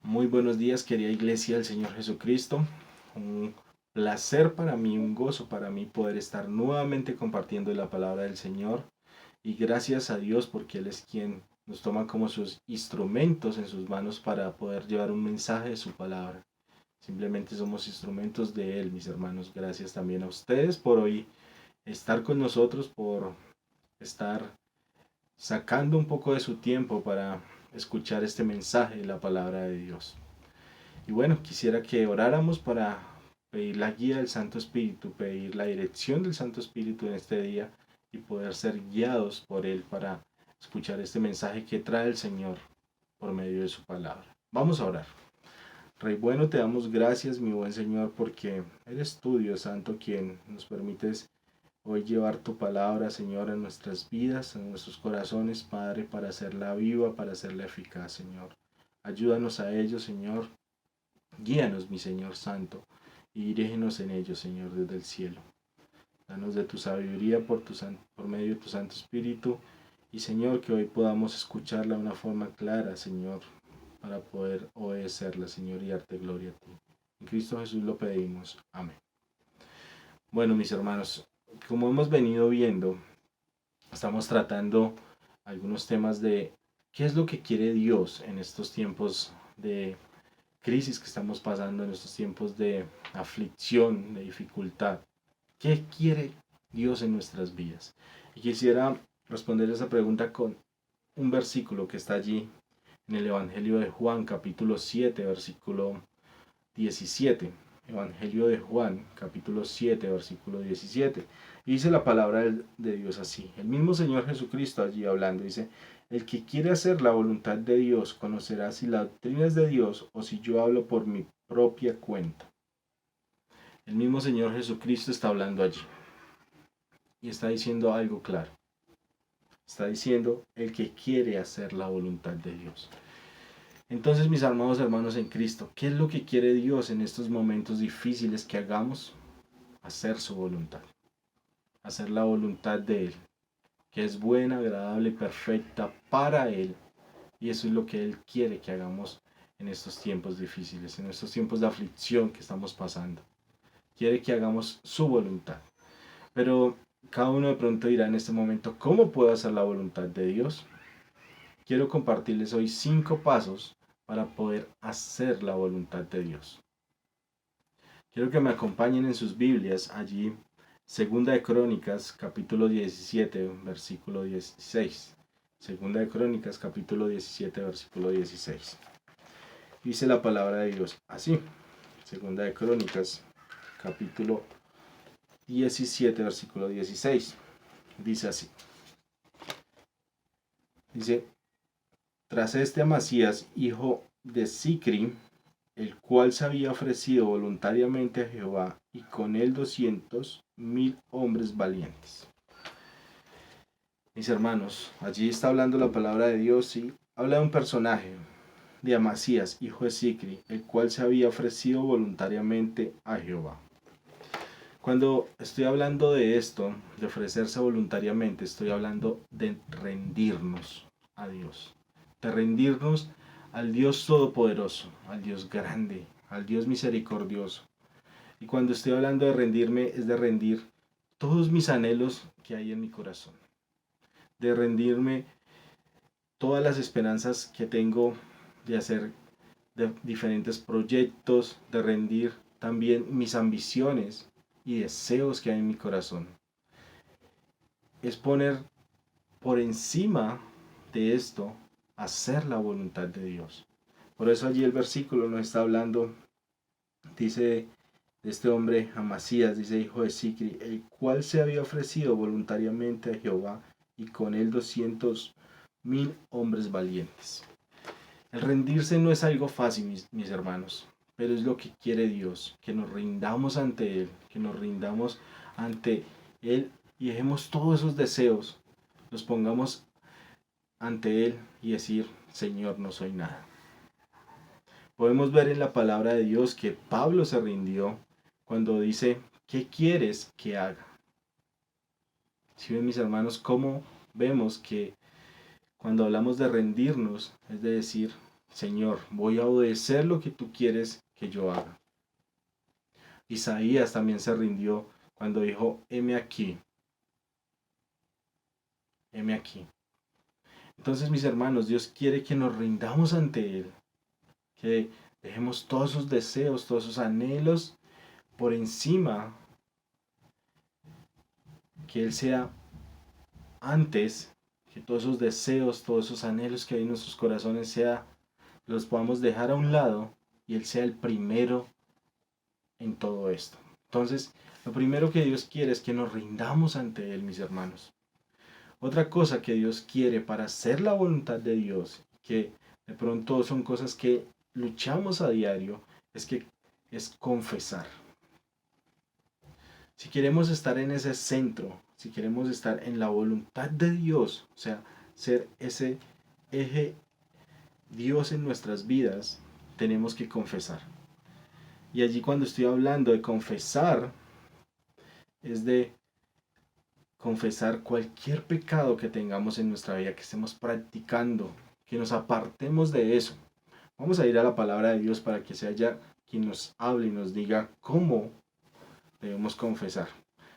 Muy buenos días, querida iglesia del Señor Jesucristo. Un placer para mí, un gozo para mí poder estar nuevamente compartiendo la palabra del Señor. Y gracias a Dios porque Él es quien nos toma como sus instrumentos en sus manos para poder llevar un mensaje de su palabra. Simplemente somos instrumentos de Él, mis hermanos. Gracias también a ustedes por hoy estar con nosotros, por estar sacando un poco de su tiempo para escuchar este mensaje de la palabra de Dios. Y bueno, quisiera que oráramos para pedir la guía del Santo Espíritu, pedir la dirección del Santo Espíritu en este día y poder ser guiados por Él para escuchar este mensaje que trae el Señor por medio de su palabra. Vamos a orar. Rey bueno, te damos gracias, mi buen Señor, porque eres tú, Dios Santo, quien nos permites hoy llevar tu palabra, Señor, en nuestras vidas, en nuestros corazones, Padre, para hacerla viva, para hacerla eficaz, Señor. Ayúdanos a ello, Señor. Guíanos, mi Señor Santo, y dirígenos en ellos, Señor, desde el cielo. Danos de tu sabiduría por medio de tu Santo Espíritu, y Señor, que hoy podamos escucharla de una forma clara, Señor, para poder obedecerla, Señor, y darte gloria a ti. En Cristo Jesús lo pedimos. Amén. Bueno, mis hermanos, como hemos venido viendo, estamos tratando algunos temas de qué es lo que quiere Dios en estos tiempos de crisis que estamos pasando, en estos tiempos de aflicción, de dificultad. ¿Qué quiere Dios en nuestras vidas? Y quisiera responder esa pregunta con un versículo que está allí en el Evangelio de Juan, capítulo 7, versículo 17. Evangelio de Juan, capítulo 7, versículo 17. Y dice la palabra de Dios así. El mismo Señor Jesucristo allí hablando dice, el que quiere hacer la voluntad de Dios conocerá si la doctrina es de Dios o si yo hablo por mi propia cuenta. El mismo Señor Jesucristo está hablando allí y está diciendo algo claro. Está diciendo el que quiere hacer la voluntad de Dios. Entonces, mis amados hermanos en Cristo, ¿qué es lo que quiere Dios en estos momentos difíciles que hagamos? Hacer su voluntad, hacer la voluntad de Él, que es buena, agradable y perfecta para Él. Y eso es lo que Él quiere que hagamos en estos tiempos difíciles, en estos tiempos de aflicción que estamos pasando. Quiere que hagamos su voluntad. Pero cada uno de pronto dirá en este momento, ¿cómo puedo hacer la voluntad de Dios? Quiero compartirles hoy 5 pasos para poder hacer la voluntad de Dios. Quiero que me acompañen en sus Biblias allí, Segunda de Crónicas, capítulo 17, versículo 16. Segunda de Crónicas, capítulo 17, versículo 16. Dice la palabra de Dios así. Segunda de Crónicas, capítulo 17, versículo 16. Dice así. Dice, tras este Amasías, hijo de Sicri, el cual se había ofrecido voluntariamente a Jehová, y con él 200,000 hombres valientes. Mis hermanos, allí está hablando la palabra de Dios y habla de un personaje, de Amasías, hijo de Sicri, el cual se había ofrecido voluntariamente a Jehová. Cuando estoy hablando de esto, de ofrecerse voluntariamente, estoy hablando de rendirnos a Dios, de rendirnos al Dios todopoderoso, al Dios grande, al Dios misericordioso. Y cuando estoy hablando de rendirme, es de rendir todos mis anhelos que hay en mi corazón, de rendirme todas las esperanzas que tengo de hacer de diferentes proyectos, de rendir también mis ambiciones y deseos que hay en mi corazón. Es poner por encima de esto, hacer la voluntad de Dios. Por eso allí el versículo nos está hablando, dice de este hombre Amasías, dice hijo de Sicri, el cual se había ofrecido voluntariamente a Jehová y con él 200,000 hombres valientes. El rendirse no es algo fácil, mis hermanos, pero es lo que quiere Dios, que nos rindamos ante Él, que nos rindamos ante Él y dejemos todos esos deseos, los pongamos ante Él y decir, Señor, no soy nada. Podemos ver en la palabra de Dios que Pablo se rindió cuando dice, ¿qué quieres que haga? Si ven, mis hermanos, cómo vemos que cuando hablamos de rendirnos, es de decir, Señor, voy a obedecer lo que tú quieres que yo haga. Isaías también se rindió cuando dijo, heme aquí. Entonces, mis hermanos, Dios quiere que nos rindamos ante Él, que dejemos todos esos deseos, todos esos anhelos por encima, que Él sea antes, que todos esos deseos, todos esos anhelos que hay en nuestros corazones los podamos dejar a un lado y Él sea el primero en todo esto. Entonces, lo primero que Dios quiere es que nos rindamos ante Él, mis hermanos. Otra cosa que Dios quiere para hacer la voluntad de Dios, que de pronto son cosas que luchamos a diario, es confesar. Si queremos estar en ese centro, si queremos estar en la voluntad de Dios, o sea, ser ese eje Dios en nuestras vidas, tenemos que confesar. Y allí cuando estoy hablando de confesar, es de confesar cualquier pecado que tengamos en nuestra vida, que estemos practicando, que nos apartemos de eso. Vamos a ir a la palabra de Dios para que sea ya quien nos hable y nos diga cómo debemos confesar.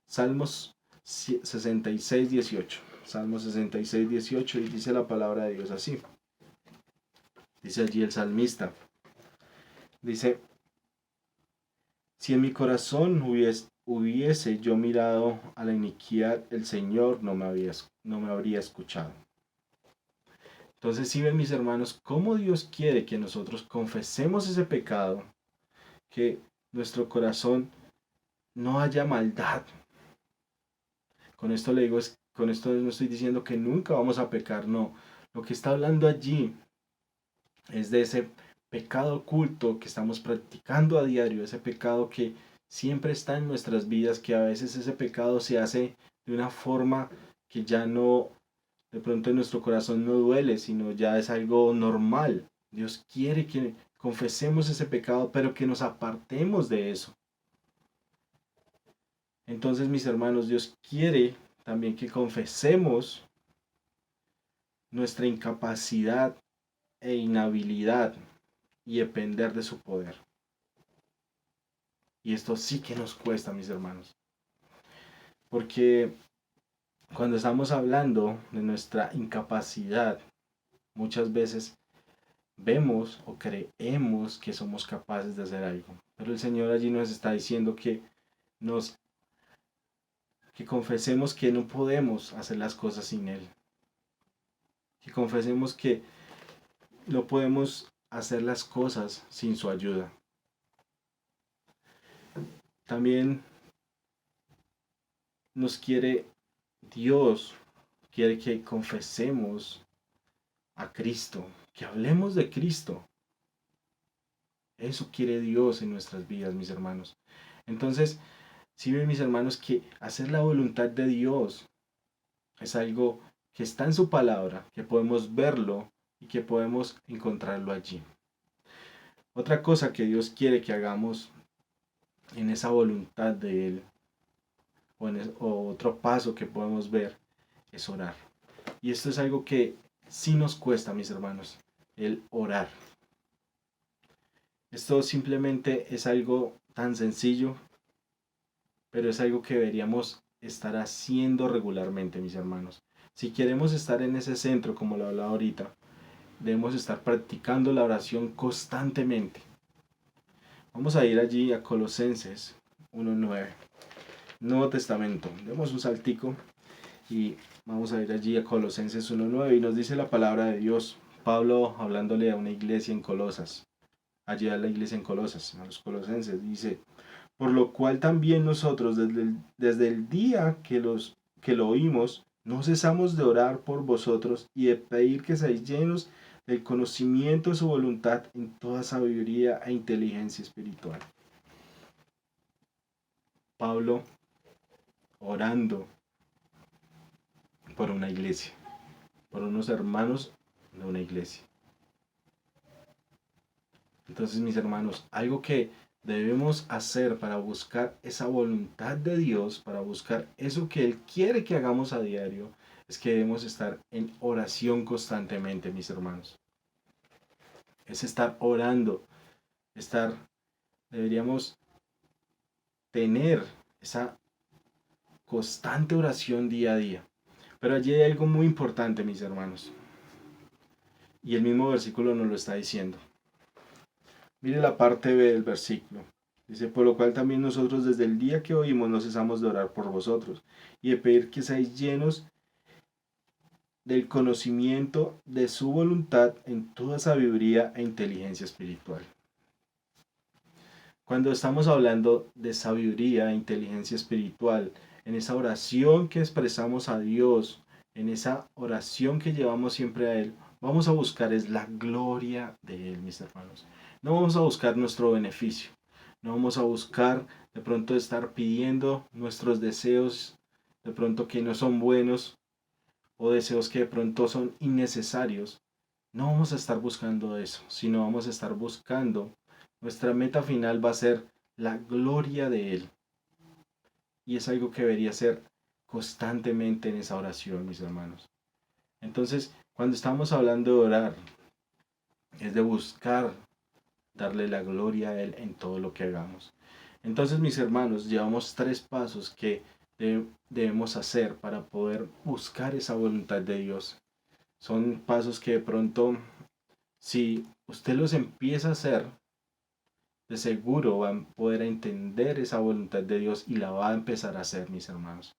Salmos 66, 18. Salmos 66, 18 y dice la palabra de Dios así. Dice allí el salmista. Dice, si en mi corazón hubiese yo mirado a la iniquidad, el Señor no me habría escuchado. Entonces, si ven mis hermanos, cómo Dios quiere que nosotros confesemos ese pecado, que nuestro corazón no haya maldad. Con esto le digo, con esto no estoy diciendo que nunca vamos a pecar, no. Lo que está hablando allí es de ese pecado oculto que estamos practicando a diario, ese pecado que siempre está en nuestras vidas, que a veces ese pecado se hace de una forma que ya no, de pronto en nuestro corazón no duele, sino ya es algo normal. Dios quiere que confesemos ese pecado, pero que nos apartemos de eso. Entonces, mis hermanos, Dios quiere también que confesemos nuestra incapacidad e inhabilidad y depender de su poder. Y esto sí que nos cuesta, mis hermanos. Porque cuando estamos hablando de nuestra incapacidad, muchas veces vemos o creemos que somos capaces de hacer algo. Pero el Señor allí nos está diciendo que confesemos que no podemos hacer las cosas sin Él. Que confesemos que no podemos hacer las cosas sin su ayuda. También Dios quiere que confesemos a Cristo, que hablemos de Cristo. Eso quiere Dios en nuestras vidas, mis hermanos. Entonces, si ven mis hermanos que hacer la voluntad de Dios es algo que está en su palabra, que podemos verlo y que podemos encontrarlo allí. Otra cosa que Dios quiere que hagamos en esa voluntad de Él, o otro paso que podemos ver, es orar. Y esto es algo que sí nos cuesta, mis hermanos, el orar. Esto simplemente es algo tan sencillo, pero es algo que deberíamos estar haciendo regularmente, mis hermanos. Si queremos estar en ese centro, como lo hablaba ahorita, debemos estar practicando la oración constantemente. Vamos a ir allí a Colosenses 1:9, Nuevo Testamento. Demos un saltico y vamos a ir allí a Colosenses 1:9 y nos dice la palabra de Dios. Pablo hablándole a una iglesia en Colosas, allí a la iglesia en Colosas, a los colosenses, dice, por lo cual también nosotros desde el día que lo oímos, no cesamos de orar por vosotros y de pedir que seáis llenos del conocimiento de su voluntad en toda sabiduría e inteligencia espiritual. Pablo orando por una iglesia, por unos hermanos de una iglesia. Entonces, mis hermanos, algo que debemos hacer para buscar esa voluntad de Dios, para buscar eso que Él quiere que hagamos a diario, es que debemos estar en oración constantemente, mis hermanos. es estar orando, deberíamos tener esa constante oración día a día. Pero allí hay algo muy importante, mis hermanos, y el mismo versículo nos lo está diciendo. Mire la parte B del versículo. Dice, por lo cual también nosotros desde el día que oímos no cesamos de orar por vosotros y de pedir que seáis llenos del conocimiento de su voluntad en toda sabiduría e inteligencia espiritual. Cuando estamos hablando de sabiduría e inteligencia espiritual, en esa oración que expresamos a Dios, en esa oración que llevamos siempre a Él, vamos a buscar es la gloria de Él, mis hermanos. No vamos a buscar nuestro beneficio. No vamos a buscar de pronto estar pidiendo nuestros deseos, de pronto que no son buenos o deseos que de pronto son innecesarios. No vamos a estar buscando eso, sino vamos a estar buscando, nuestra meta final va a ser la gloria de Él. Y es algo que debería ser constantemente en esa oración, mis hermanos. Entonces, cuando estamos hablando de orar, es de buscar darle la gloria a Él en todo lo que hagamos. Entonces, mis hermanos, llevamos 3 pasos que debemos hacer para poder buscar esa voluntad de Dios. Son pasos que de pronto, si usted los empieza a hacer, de seguro va a poder entender esa voluntad de Dios y la va a empezar a hacer, mis hermanos.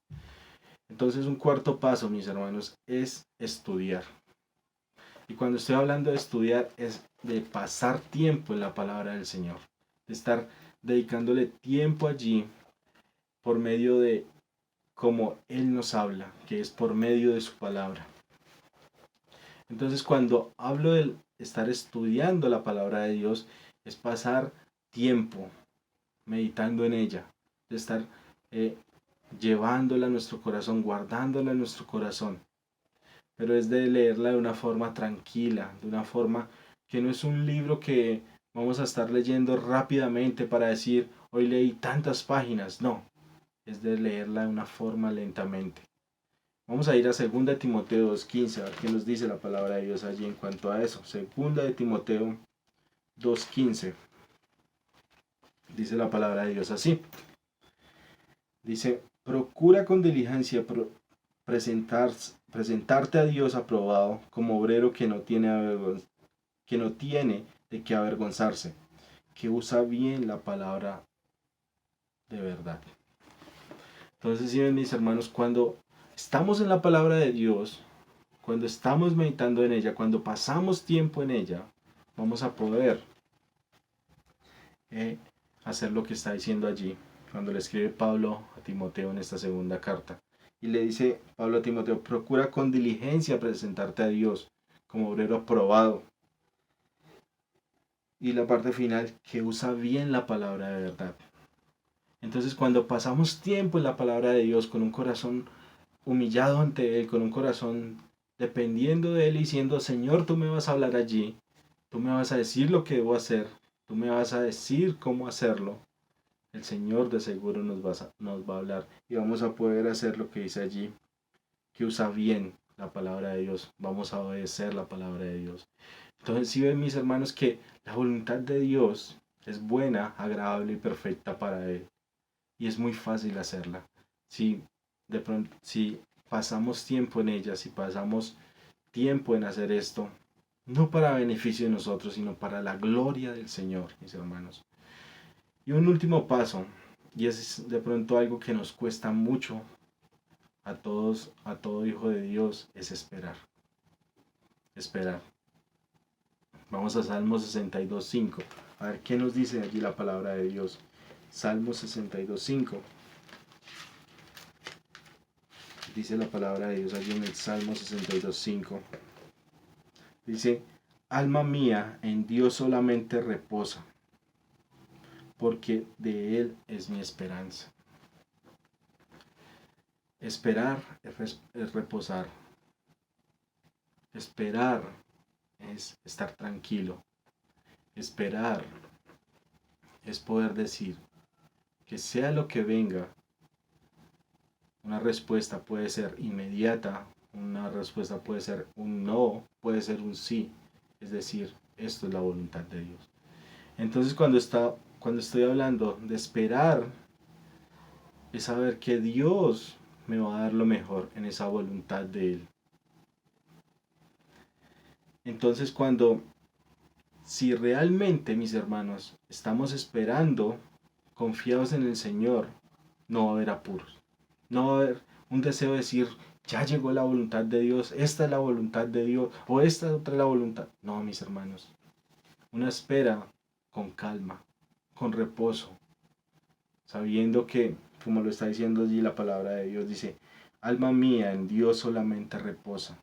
Entonces, un cuarto paso, mis hermanos, es estudiar. Y cuando estoy hablando de estudiar, es de pasar tiempo en la palabra del Señor, de estar dedicándole tiempo allí por medio de cómo Él nos habla, que es por medio de su palabra. Entonces, cuando hablo de estar estudiando la palabra de Dios, es pasar tiempo meditando en ella, de estar llevándola a nuestro corazón, guardándola en nuestro corazón. Pero es de leerla de una forma tranquila, de una forma que no es un libro que vamos a estar leyendo rápidamente para decir, hoy leí tantas páginas. No, es de leerla de una forma lentamente. Vamos a ir a 2 Timoteo 2:15, a ver qué nos dice la palabra de Dios allí en cuanto a eso. 2 Timoteo 2:15. Dice la palabra de Dios así. Dice, procura con diligencia presentarte a Dios aprobado como obrero que no tiene de qué avergonzarse, que usa bien la palabra de verdad. Entonces, si ven, mis hermanos, cuando estamos en la palabra de Dios, cuando estamos meditando en ella, cuando pasamos tiempo en ella, vamos a poder hacer lo que está diciendo allí, cuando le escribe Pablo a Timoteo en esta segunda carta. Y le dice Pablo a Timoteo, procura con diligencia presentarte a Dios como obrero aprobado. Y la parte final, que usa bien la palabra de verdad. Entonces, cuando pasamos tiempo en la palabra de Dios con un corazón humillado ante Él, con un corazón dependiendo de Él y diciendo, Señor, tú me vas a hablar allí, tú me vas a decir lo que debo hacer, tú me vas a decir cómo hacerlo, el Señor de seguro nos va a hablar y vamos a poder hacer lo que dice allí, que usa bien la palabra de Dios, vamos a obedecer la palabra de Dios. Entonces, si ven, mis hermanos, que la voluntad de Dios es buena, agradable y perfecta para Él. Y es muy fácil hacerla. Si de pronto, si pasamos tiempo en ella, si pasamos tiempo en hacer esto, no para beneficio de nosotros, sino para la gloria del Señor, mis hermanos. Y un último paso, y es de pronto algo que nos cuesta mucho a todos, a todo hijo de Dios, es esperar. Esperar. Vamos a Salmo 62:5. A ver qué nos dice allí la palabra de Dios. Salmo 62:5. Dice la palabra de Dios allí en el Salmo 62:5. Dice, alma mía, en Dios solamente reposa, porque de Él es mi esperanza. Esperar es reposar. Esperar es estar tranquilo. Esperar es poder decir que sea lo que venga, una respuesta puede ser inmediata, una respuesta puede ser un no, puede ser un sí. Es decir, esto es la voluntad de Dios. Entonces cuando estoy hablando de esperar, es saber que Dios me va a dar lo mejor en esa voluntad de Él. Entonces si realmente, mis hermanos, estamos esperando, confiados en el Señor, no va a haber apuros. No va a haber un deseo de decir, ya llegó la voluntad de Dios, esta es la voluntad de Dios, o esta otra es la voluntad. No, mis hermanos. Una espera con calma, con reposo, sabiendo que, como lo está diciendo allí la palabra de Dios, dice, alma mía, en Dios solamente reposa,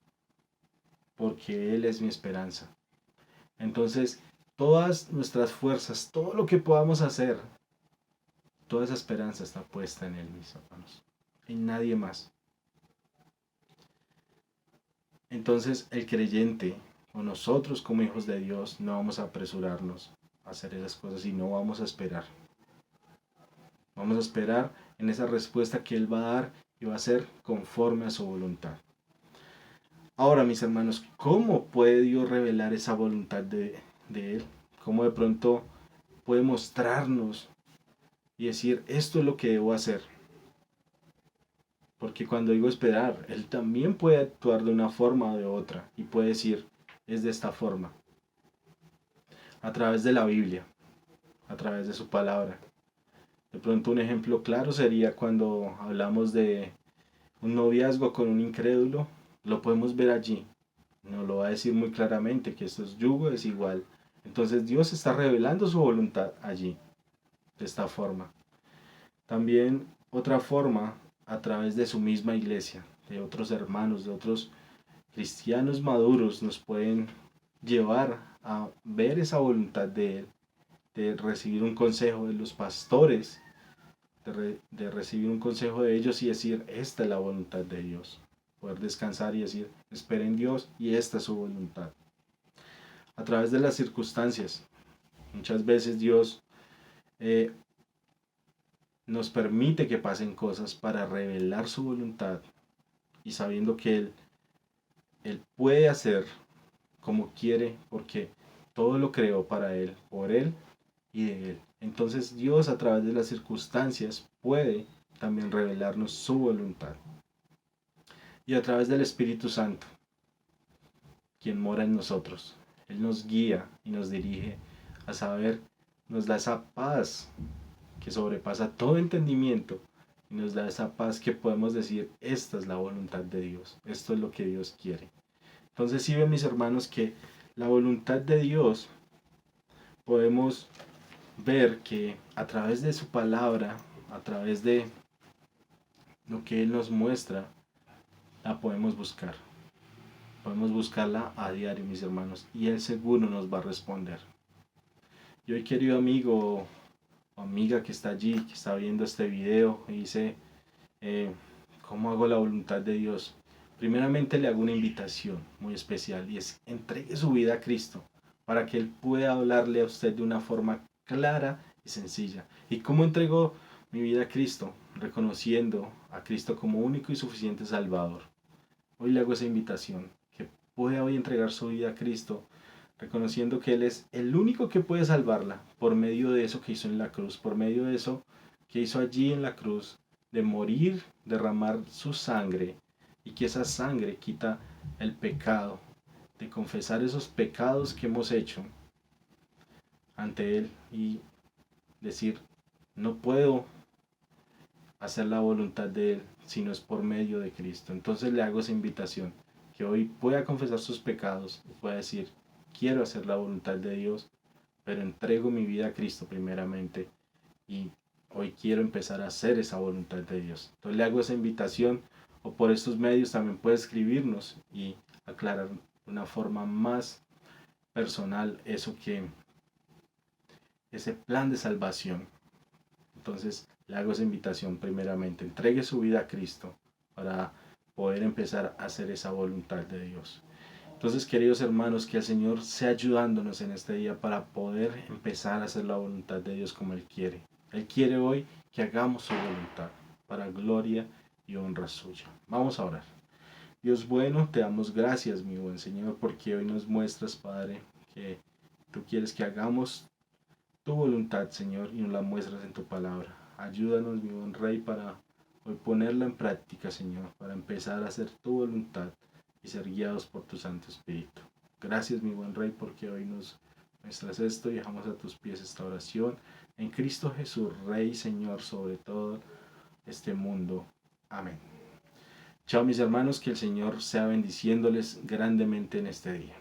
porque Él es mi esperanza. Entonces, todas nuestras fuerzas, todo lo que podamos hacer, toda esa esperanza está puesta en Él, mis hermanos, en nadie más. Entonces, el creyente, o nosotros como hijos de Dios, no vamos a apresurarnos a hacer esas cosas y no vamos a esperar. Vamos a esperar en esa respuesta que Él va a dar y va a ser conforme a su voluntad. Ahora, mis hermanos, ¿cómo puede Dios revelar esa voluntad de Él? ¿Cómo de pronto puede mostrarnos y decir, esto es lo que debo hacer? Porque cuando digo esperar, Él también puede actuar de una forma o de otra y puede decir, es de esta forma, a través de la Biblia, a través de su palabra. De pronto un ejemplo claro sería cuando hablamos de un noviazgo con un incrédulo, lo podemos ver allí. Nos lo va a decir muy claramente que esto es yugo desigual. Entonces Dios está revelando su voluntad allí, de esta forma. También otra forma, a través de su misma iglesia, de otros hermanos, de otros cristianos maduros, nos pueden llevar a ver esa voluntad de Él, de recibir un consejo de los pastores, de recibir un consejo de ellos y decir, esta es la voluntad de Dios. Poder descansar y decir, esperen en Dios y esta es su voluntad. A través de las circunstancias, muchas veces Dios eh, nos permite que pasen cosas para revelar su voluntad y sabiendo que Él puede hacer como quiere porque todo lo creó para Él, por Él y de Él. Entonces Dios a través de las circunstancias puede también revelarnos su voluntad. Y a través del Espíritu Santo, quien mora en nosotros, Él nos guía y nos dirige a saber, nos da esa paz que sobrepasa todo entendimiento y nos da esa paz que podemos decir, esta es la voluntad de Dios, esto es lo que Dios quiere. Entonces sí ven mis hermanos que la voluntad de Dios podemos ver que a través de su palabra, a través de lo que Él nos muestra, la podemos buscar. Podemos buscarla a diario, mis hermanos, y Él seguro nos va a responder. Y hoy, querido amigo o amiga que está allí, que está viendo este video, y dice, eh, ¿cómo hago la voluntad de Dios? Primeramente le hago una invitación muy especial y es entregue su vida a Cristo para que Él pueda hablarle a usted de una forma clara y sencilla. ¿Y cómo entrego mi vida a Cristo? Reconociendo a Cristo como único y suficiente Salvador. Hoy le hago esa invitación, que pueda hoy entregar su vida a Cristo, reconociendo que Él es el único que puede salvarla por medio de eso que hizo en la cruz, por medio de eso que hizo allí en la cruz, de morir, derramar su sangre, y que esa sangre quita el pecado, de confesar esos pecados que hemos hecho ante Él y decir, no puedo hacer la voluntad de Él si no es por medio de Cristo. Entonces le hago esa invitación, que hoy pueda confesar sus pecados y pueda decir, quiero hacer la voluntad de Dios, pero entrego mi vida a Cristo primeramente y hoy quiero empezar a hacer esa voluntad de Dios. Entonces le hago esa invitación o por estos medios también puede escribirnos y aclarar de una forma más personal eso que ese plan de salvación. Entonces le hago esa invitación primeramente, entregue su vida a Cristo para poder empezar a hacer esa voluntad de Dios. Entonces, queridos hermanos, que el Señor sea ayudándonos en este día para poder empezar a hacer la voluntad de Dios como Él quiere. Él quiere hoy que hagamos su voluntad para gloria y honra suya. Vamos a orar. Dios bueno, te damos gracias, mi buen Señor, porque hoy nos muestras, Padre, que Tú quieres que hagamos tu voluntad, Señor, y nos la muestras en tu palabra. Ayúdanos, mi buen Rey, para hoy ponerla en práctica, Señor, para empezar a hacer tu voluntad y ser guiados por tu Santo Espíritu. Gracias, mi buen Rey, porque hoy nos muestras esto y dejamos a tus pies esta oración. En Cristo Jesús, Rey y Señor sobre todo este mundo. Amén. Chao, mis hermanos, que el Señor sea bendiciéndoles grandemente en este día.